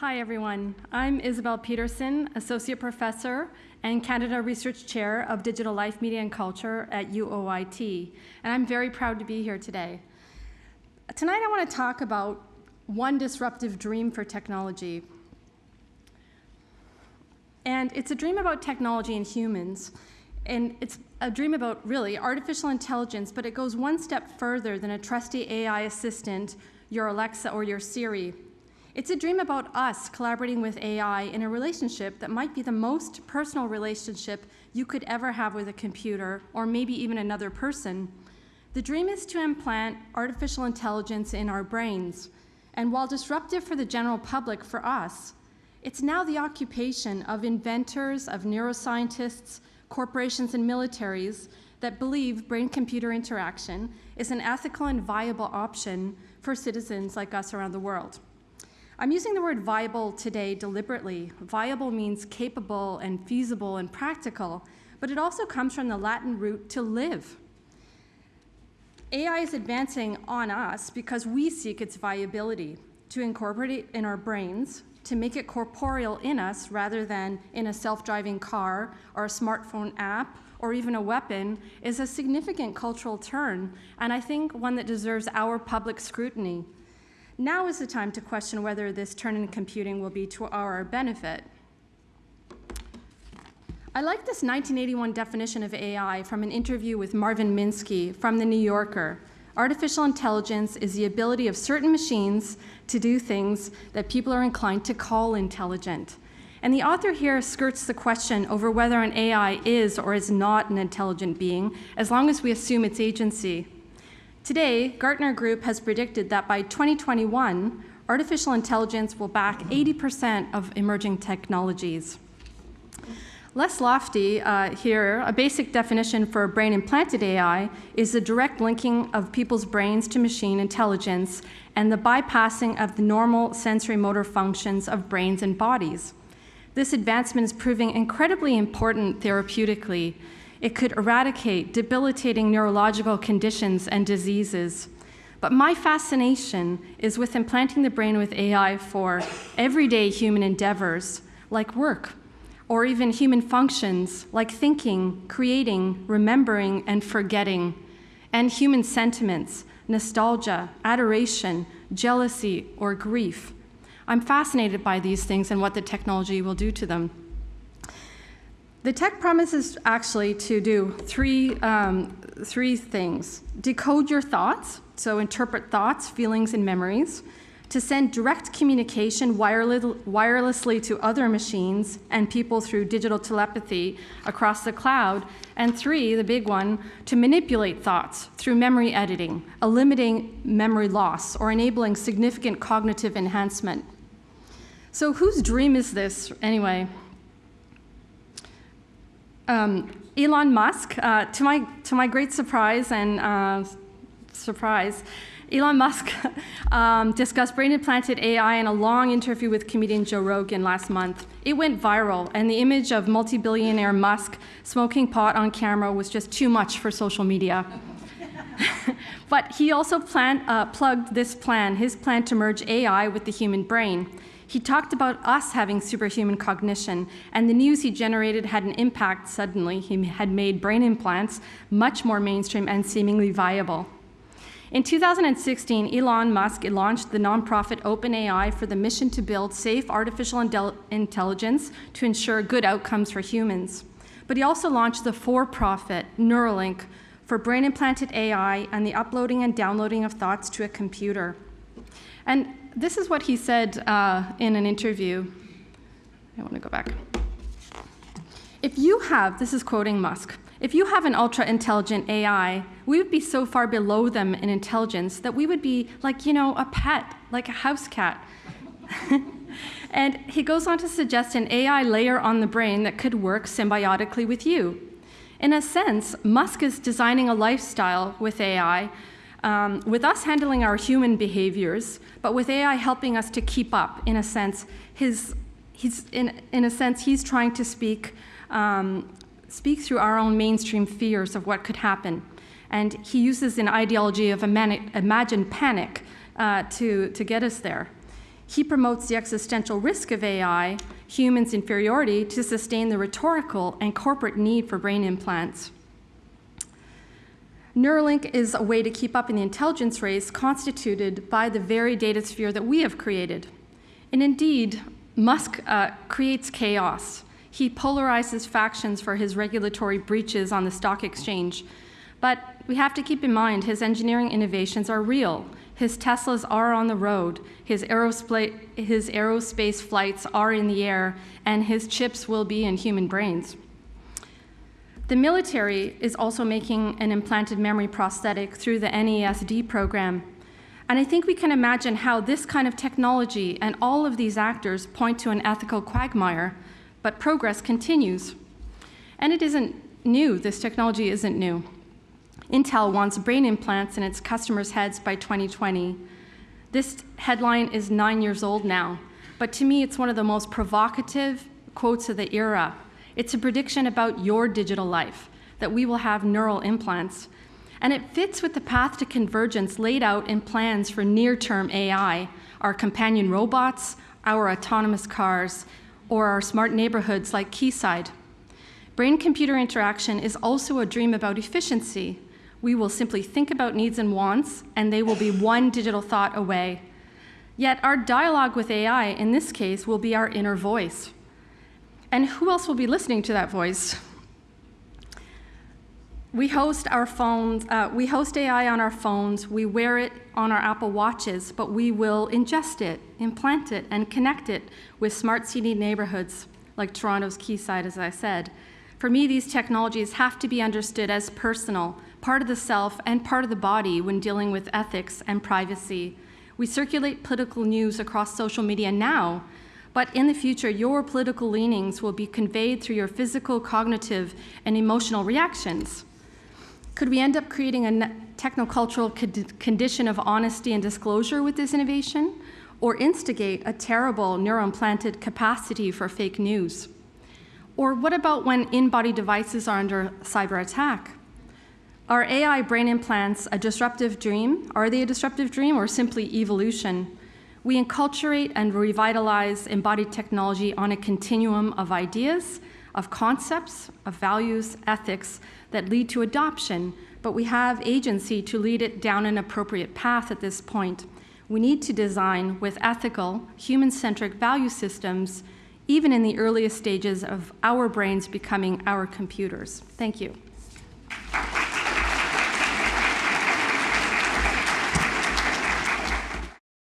Hi, everyone. I'm Isabel Pedersen, Associate Professor and Canada Research Chair of Digital Life, Media and Culture at UOIT, and I'm very proud to be here today. Tonight, I want to talk about one disruptive dream for technology. And it's a dream about technology and humans, and it's a dream about, really, artificial intelligence, but it goes one step further than a trusty AI assistant, your Alexa or your Siri. It's a dream about us collaborating with AI in a relationship that might be the most personal relationship you could ever have with a computer, or maybe even another person. The dream is to implant artificial intelligence in our brains. And while disruptive for the general public, for us, it's now the occupation of inventors, of neuroscientists, corporations, and militaries that believe brain-computer interaction is an ethical and viable option for citizens like us around the world. I'm using the word viable today deliberately. Viable means capable and feasible and practical, but it also comes from the Latin root to live. AI is advancing on us because we seek its viability, to incorporate it in our brains, to make it corporeal in us rather than in a self-driving car or a smartphone app or even a weapon is a significant cultural turn, and I think one that deserves our public scrutiny. Now is the time to question whether this turn in computing will be to our benefit. I like this 1981 definition of AI from an interview with Marvin Minsky from The New Yorker. Artificial intelligence is the ability of certain machines to do things that people are inclined to call intelligent. And the author here skirts the question over whether an AI is or is not an intelligent being, as long as we assume its agency. Today, Gartner Group has predicted that by 2021, artificial intelligence will back 80% of emerging technologies. Less lofty here, a basic definition for brain-implanted AI is the direct linking of people's brains to machine intelligence and the bypassing of the normal sensory motor functions of brains and bodies. This advancement is proving incredibly important therapeutically. It could eradicate debilitating neurological conditions and diseases. But my fascination is with implanting the brain with AI for everyday human endeavors, like work, or even human functions, like thinking, creating, remembering, and forgetting, and human sentiments, nostalgia, adoration, jealousy, or grief. I'm fascinated by these things and what the technology will do to them. The tech promises actually to do three things. Decode your thoughts, so interpret thoughts, feelings, and memories. To send direct communication wirelessly to other machines and people through digital telepathy across the cloud. And 3, the big one, to manipulate thoughts through memory editing, eliminating memory loss, or enabling significant cognitive enhancement. So whose dream is this, anyway? Elon Musk, to my great surprise and Elon Musk discussed brain-implanted AI in a long interview with comedian Joe Rogan last month. It went viral, and the image of multi-billionaire Musk smoking pot on camera was just too much for social media. But he also plugged his plan to merge AI with the human brain. He talked about us having superhuman cognition, and the news he generated had an impact suddenly. He had made brain implants much more mainstream and seemingly viable. In 2016, Elon Musk launched the nonprofit OpenAI for the mission to build safe artificial intelligence to ensure good outcomes for humans. But he also launched the for-profit Neuralink for brain-implanted AI and the uploading and downloading of thoughts to a computer. And this is what he said in an interview. I want to go back. If you have, this is quoting Musk, if you have an ultra-intelligent AI, we would be so far below them in intelligence that we would be like, a pet, like a house cat. And he goes on to suggest an AI layer on the brain that could work symbiotically with you. In a sense, Musk is designing a lifestyle with AI, with us handling our human behaviors, but with AI helping us to keep up. In a sense, he's trying to speak through our own mainstream fears of what could happen. And he uses an ideology of imagined panic to get us there. He promotes the existential risk of AI, humans' inferiority, to sustain the rhetorical and corporate need for brain implants. Neuralink is a way to keep up in the intelligence race constituted by the very data sphere that we have created. And indeed, Musk creates chaos. He polarizes factions for his regulatory breaches on the stock exchange. But we have to keep in mind his engineering innovations are real. His Teslas are on the road, his aerospace flights are in the air, and his chips will be in human brains. The military is also making an implanted memory prosthetic through the NESD program. And I think we can imagine how this kind of technology and all of these actors point to an ethical quagmire, but progress continues. And it isn't new, this technology isn't new. Intel wants brain implants in its customers' heads by 2020. This headline is 9 years old now, but to me it's one of the most provocative quotes of the era. It's a prediction about your digital life, that we will have neural implants. And it fits with the path to convergence laid out in plans for near-term AI, our companion robots, our autonomous cars, or our smart neighborhoods like Quayside. Brain-computer interaction is also a dream about efficiency. We will simply think about needs and wants, and they will be one digital thought away. Yet our dialogue with AI, in this case, will be our inner voice. And who else will be listening to that voice? We host AI on our phones, we wear it on our Apple Watches, but we will ingest it, implant it, and connect it with smart city neighborhoods like Toronto's Quayside, as I said. For me, these technologies have to be understood as personal, part of the self and part of the body when dealing with ethics and privacy. We circulate political news across social media now, but in the future, your political leanings will be conveyed through your physical, cognitive, and emotional reactions. Could we end up creating a technocultural condition of honesty and disclosure with this innovation, or instigate a terrible neuroimplanted capacity for fake news? Or what about when in-body devices are under cyber attack? Are AI brain implants a disruptive dream? Are they a disruptive dream or simply evolution? We enculturate and revitalize embodied technology on a continuum of ideas, of concepts, of values, ethics that lead to adoption, but we have agency to lead it down an appropriate path at this point. We need to design with ethical, human-centric value systems, even in the earliest stages of our brains becoming our computers. Thank you.